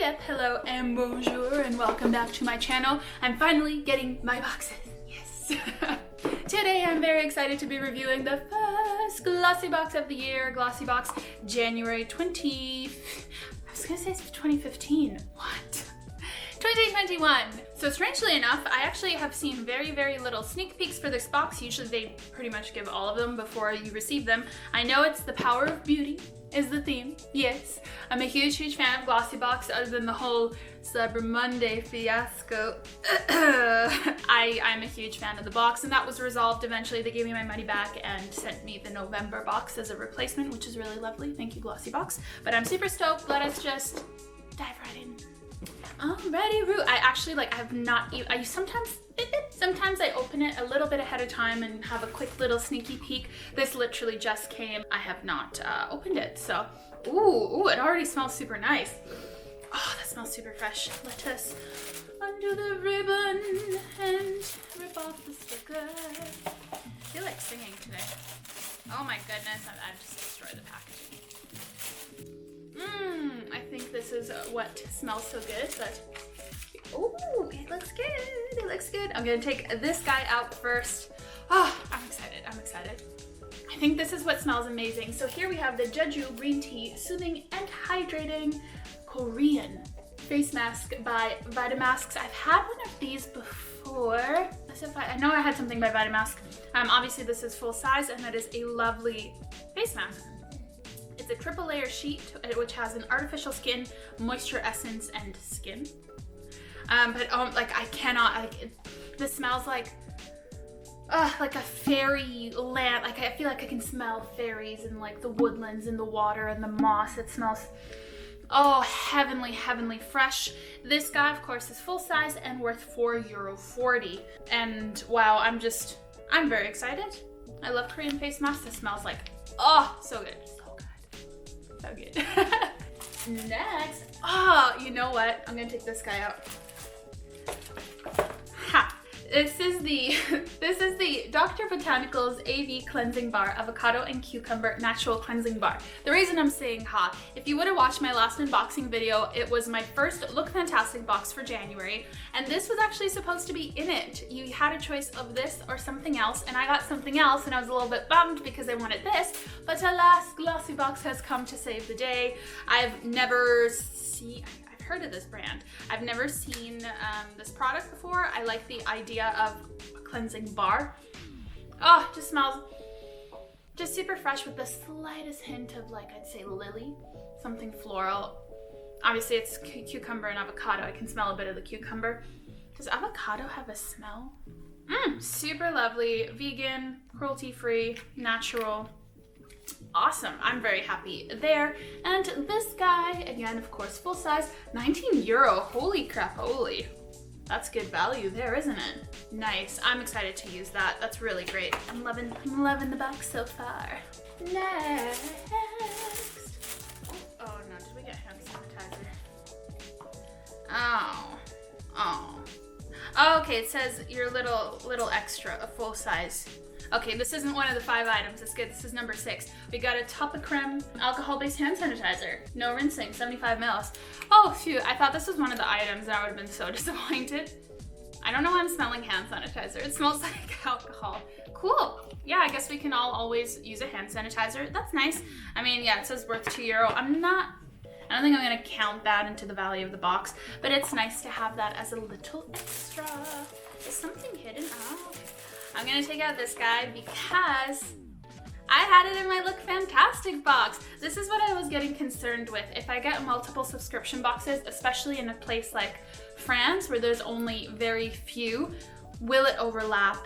Yep, hello and bonjour and welcome back to my channel. I'm finally getting my boxes, yes. Today I'm very excited to be reviewing the first Glossybox of the year, Glossybox January 2015, what? 2021. So strangely enough, I actually have seen very little sneak peeks for this box. Usually they pretty much give all of them before you receive them. I know it's the power of beauty is the theme, yes. I'm a huge fan of Glossybox other than the whole Cyber Monday fiasco. I'm a huge fan of the box and that was resolved eventually. They gave me my money back and sent me the November box as a replacement, which is really lovely. Thank you, Glossybox. But I'm super stoked. Let us just dive right in. Alrighty, Roo. I actually sometimes I open it a little bit ahead of time and have a quick little sneaky peek. This literally just came. I have not opened it, so ooh, it already smells super nice. Oh, that smells super fresh. Let us undo the ribbon and rip off the sticker. I feel like singing today. Oh my goodness, I've just destroyed the packaging. I think this is what smells so good, but oh, it looks good. It looks good. I'm gonna take this guy out first. Oh, I'm excited. I think this is what smells amazing. So here we have the Jeju green tea, soothing and hydrating Korean face mask by Vitamasqus. I've had one of these before. I know I had something by Vitamasqus. Obviously this is full size and that is a lovely face mask. It's a triple layer sheet which has an artificial skin, moisture essence, and skin. This smells like a fairy land. Like I feel like I can smell fairies and like the woodlands and the water and the moss. It smells heavenly fresh. This guy of course is full size and worth €4.40. And wow, I'm very excited. I love Korean face masks. This smells like, oh, so good. So good. Next, you know what? I'm gonna take this guy out. Ha! This is the Dr. Botanicals AV Cleansing Bar, Avocado and Cucumber Natural Cleansing Bar. The reason I'm saying ha, if you would have watched my last unboxing video, it was my first Look Fantastic box for January, and this was actually supposed to be in it. You had a choice of this or something else, and I got something else, and I was a little bit bummed because I wanted this, but alas, Glossybox has come to save the day. I've heard of this brand. I've never seen this product before. I like the idea of a cleansing bar. Oh, just smells just super fresh with the slightest hint of, like, I'd say lily, something floral. Obviously it's cucumber and avocado. I can smell a bit of the cucumber. Does avocado have a smell? Super lovely, vegan, cruelty-free, natural. Awesome, I'm very happy there. And this guy, again, of course, full size, €19. Holy crap, holy. That's good value there, isn't it? Nice, I'm excited to use that. That's really great. I'm loving the box so far. Next. Oh no, did we get hand sanitizer? Oh. Okay, it says your little extra, a full size. Okay, this isn't one of the 5 items. That's good. This is number 6. We got a Top of Creme alcohol-based hand sanitizer. No rinsing, 75 mils. Oh, phew. I thought this was one of the items and I would have been so disappointed. I don't know why I'm smelling hand sanitizer. It smells like alcohol. Cool. Yeah, I guess we can all always use a hand sanitizer. That's nice. I mean, yeah, it says worth €2. I don't think I'm gonna count that into the value of the box, but it's nice to have that as a little extra. Is something hidden? Oh, okay. I'm gonna take out this guy because I had it in my Look Fantastic box. This is what I was getting concerned with. If I get multiple subscription boxes, especially in a place like France where there's only very few, will it overlap?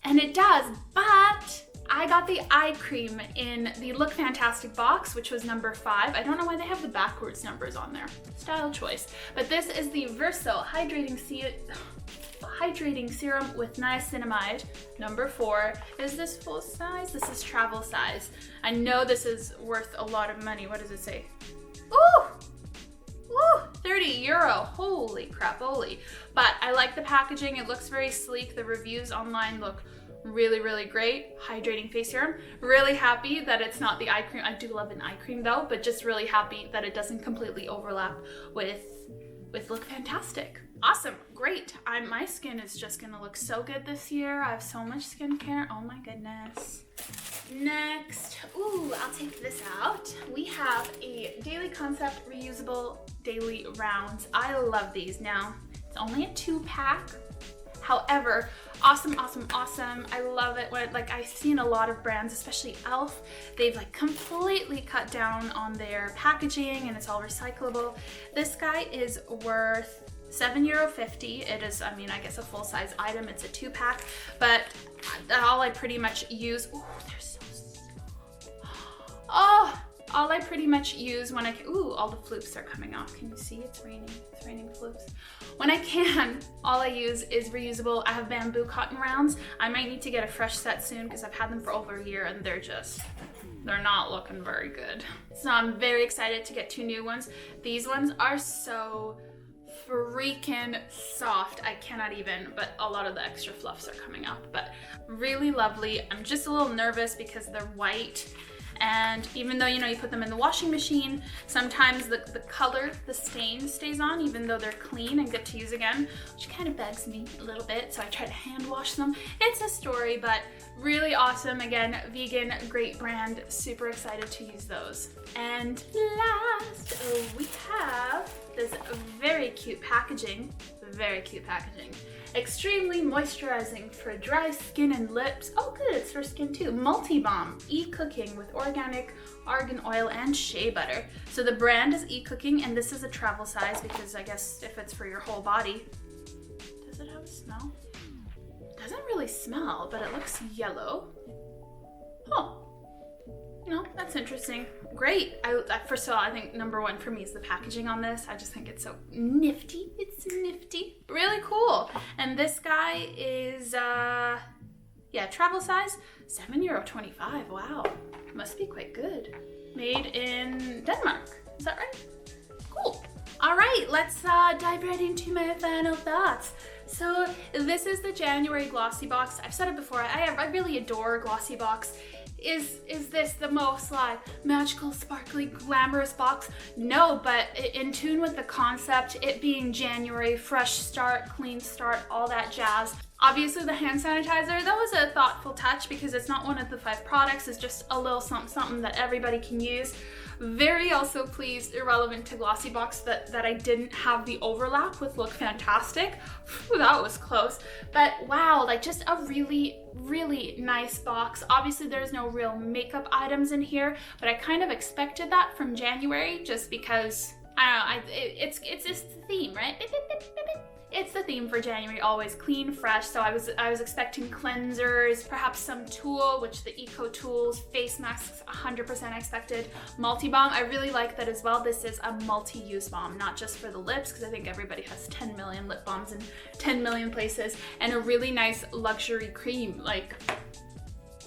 And it does, but I got the eye cream in the Look Fantastic box, which was number 5. I don't know why they have the backwards numbers on there. Style choice. But this is the Verso Hydrating Serum with Niacinamide, number 4. Is this full size? This is travel size. I know this is worth a lot of money. What does it say? Ooh! Woo! €30. Holy crap, holy. But I like the packaging. It looks very sleek. The reviews online look Really, really great. Hydrating face serum. Really happy that it's not the eye cream. I do love an eye cream though, but just really happy that it doesn't completely overlap with Look Fantastic. Awesome, great. My skin is just gonna look so good this year. I have so much skincare, oh my goodness. Next, ooh, I'll take this out. We have a Daily Concept Reusable Daily Rounds. I love these. Now, it's only a 2-pack. However, awesome, awesome, awesome. I love it when, like, I've seen a lot of brands, especially e.l.f., they've like completely cut down on their packaging and it's all recyclable. This guy is worth €7.50. It is, I mean, I guess a full-size item. It's a 2-pack, but all I pretty much use, ooh, they're so soft. Oh, all I pretty much use when ooh, all the floops are coming off. Can you see? It's raining. It's raining floops. When I can, all I use is reusable. I have bamboo cotton rounds. I might need to get a fresh set soon because I've had them for over a year and they're not looking very good. So I'm very excited to get 2 new ones. These ones are so freaking soft. I cannot even, but a lot of the extra fluffs are coming up, but really lovely. I'm just a little nervous because they're white. And even though, you know, you put them in the washing machine, sometimes the color, the stain stays on even though they're clean and good to use again, which kind of bugs me a little bit. So I try to hand wash them. It's a story, but really awesome. Again, vegan, great brand. Super excited to use those. And last, we have this very cute packaging. Very cute packaging. Extremely moisturizing for dry skin and lips. Oh good, it's for skin too. Multi-Balm, Ecooking with organic argan oil and shea butter. So the brand is Ecooking and this is a travel size because I guess if it's for your whole body. Does it have a smell? Doesn't really smell, but it looks yellow. Huh. No, that's interesting. Great. First of all, I think number 1 for me is the packaging on this. I just think it's so nifty. It's nifty. Really cool. And this guy is, yeah, travel size, €7.25. Wow. Must be quite good. Made in Denmark. Is that right? Cool. All right, let's dive right into my final thoughts. So this is the January Glossybox. I've said it before, I really adore Glossybox. Is this the most like magical, sparkly, glamorous box? No, but in tune with the concept, it being January, fresh start, clean start, all that jazz. Obviously the hand sanitizer, that was a thoughtful touch because it's not one of the 5 products, it's just a little something that everybody can use. Very also pleased, irrelevant to Glossybox, that I didn't have the overlap with Look Fantastic. Whew, that was close. But wow, like just a really, really nice box. Obviously there's no real makeup items in here, but I kind of expected that from January just because, I don't know, it's just the theme, right? It's the theme for January, always clean, fresh. So I was expecting cleansers, perhaps some tool, which the Eco Tools, face masks, 100% expected. Multi-Balm, I really like that as well. This is a multi-use balm, not just for the lips, because I think everybody has 10 million lip balms in 10 million places, and a really nice luxury cream. Like,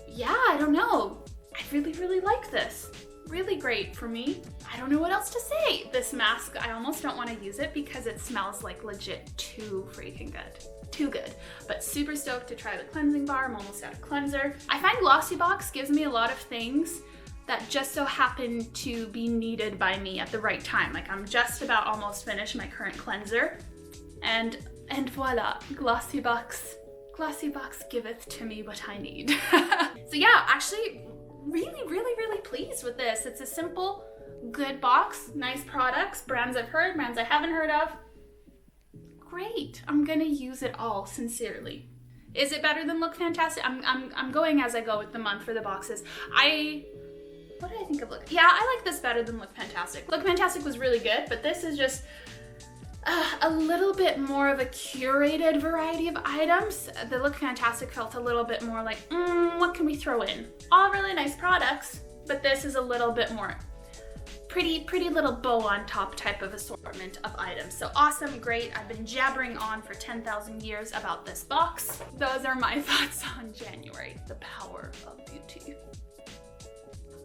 yeah, I don't know. I really, really like this. Really great for me. I don't know what else to say. This mask, I almost don't want to use it because it smells like legit too freaking good. Too good. But super stoked to try the cleansing bar. I'm almost out of cleanser. I find Glossybox gives me a lot of things that just so happen to be needed by me at the right time. Like I'm just about almost finished my current cleanser. And voila, Glossybox giveth to me what I need. So yeah, actually, really, really, really pleased with this. It's a simple, good box, nice products, brands I've heard, brands I haven't heard of. Great. I'm gonna use it all, sincerely. Is it better than Look Fantastic? I'm going as I go with the month for the boxes. What did I think of Look? Yeah, I like this better than Look Fantastic. Look Fantastic was really good, but this is just a little bit more of a curated variety of items. The Look Fantastic felt a little bit more like, what can we throw in? All really nice products, but this is a little bit more pretty little bow on top type of assortment of items. So awesome, great. I've been jabbering on for 10,000 years about this box. Those are my thoughts on January, the power of beauty.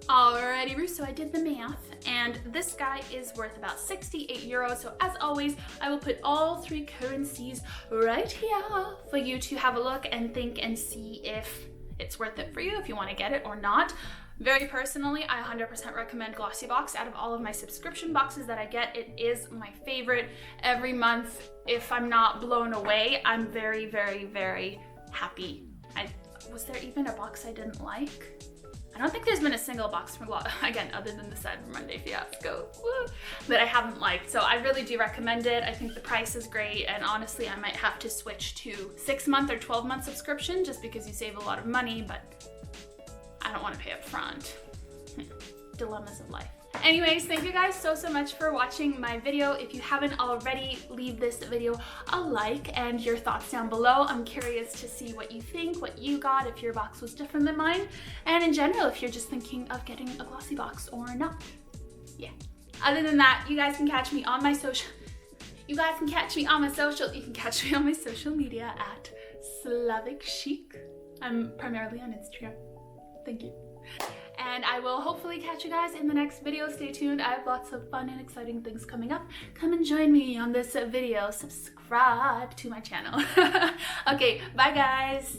Alrighty, Ruth, so I did the math, and this guy is worth about 68 euros. So as always, I will put all three currencies right here for you to have a look and think and see if it's worth it for you, if you want to get it or not. Very personally, I 100% recommend Glossybox. Out of all of my subscription boxes that I get, it is my favorite. Every month, if I'm not blown away, I'm very, very, very happy. Was there even a box I didn't like? I don't think there's been a single box from again, other than the Cyber Monday fiasco, that I haven't liked. So I really do recommend it. I think the price is great, and honestly, I might have to switch to 6-month or 12-month subscription just because you save a lot of money, but I don't want to pay up front. Dilemmas of life. Anyways, thank you guys so much for watching my video. If you haven't already, leave this video a like and your thoughts down below. I'm curious to see what you think, what you got, if your box was different than mine, and in general, if you're just thinking of getting a glossy box or not. Yeah. Other than that, you guys can catch me on my social. You can catch me on my social media at Slavic Chic. I'm primarily on Instagram. Thank you. And I will hopefully catch you guys in the next video. Stay tuned. I have lots of fun and exciting things coming up. Come and join me on this video. Subscribe to my channel. Okay, bye guys.